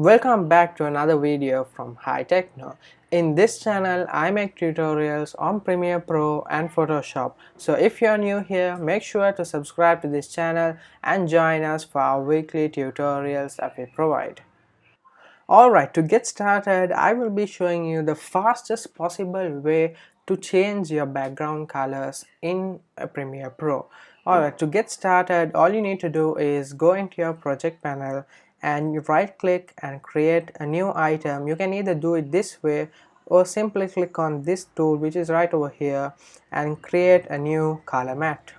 Welcome back to another video from High Techno. In this channel, I make tutorials on Premiere Pro and Photoshop. So if you're new here, make sure to subscribe to this channel and join us for our weekly tutorials that we provide. Alright, to get started, I will be showing you the fastest possible way to change your background colors in Premiere Pro. Alright, to get started, all you need to do is go into your project panel and you right click and create a new item. You can either do it this way or simply click on this tool which is right over here and create a new color matte.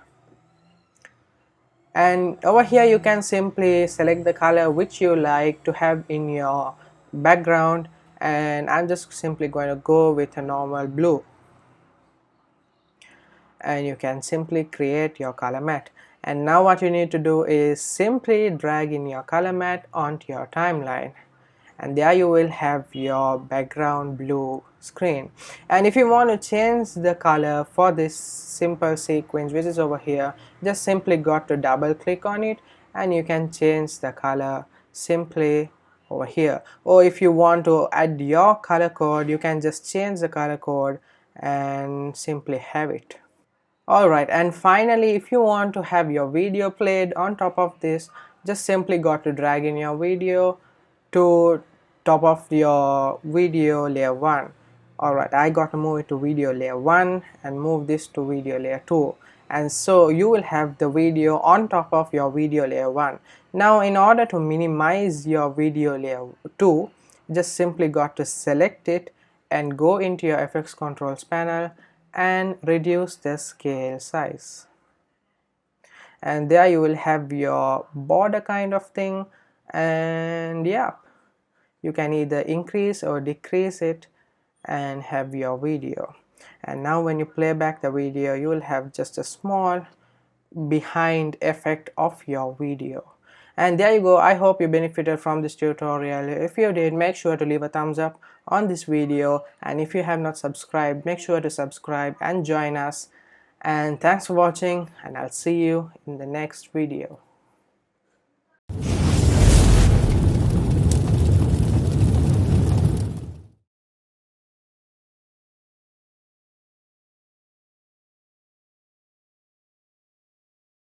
And over here you can simply select the color which you like to have in your background, and I'm just simply going to go with a normal blue, and you can simply create your color matte. And now what you need to do is simply drag in your color matte onto your timeline, and there you will have your background blue screen. And if you want to change the color for this simple sequence which is over here, just simply got to double click on it and you can change the color simply over here. Or if you want to add your color code, you can just change the color code and simply have it. Alright, and finally, if you want to have your video played on top of this, just simply got to drag in your video to top of your video layer 1. Alright, I got to move it to video layer 1 and move this to video layer 2, and so you will have the video on top of your video layer 1. Now in order to minimize your video layer 2, just simply got to select it and go into your effects controls panel and reduce the scale size, and there you will have your border kind of thing. And yeah, you can either increase or decrease it and have your video. And now when you play back the video, you will have just a small behind effect of your video. And there you go. I hope you benefited from this tutorial. If you did, make sure to leave a thumbs up on this video, and if you have not subscribed, make sure to subscribe and join us. And thanks for watching, and I'll see you in the next video.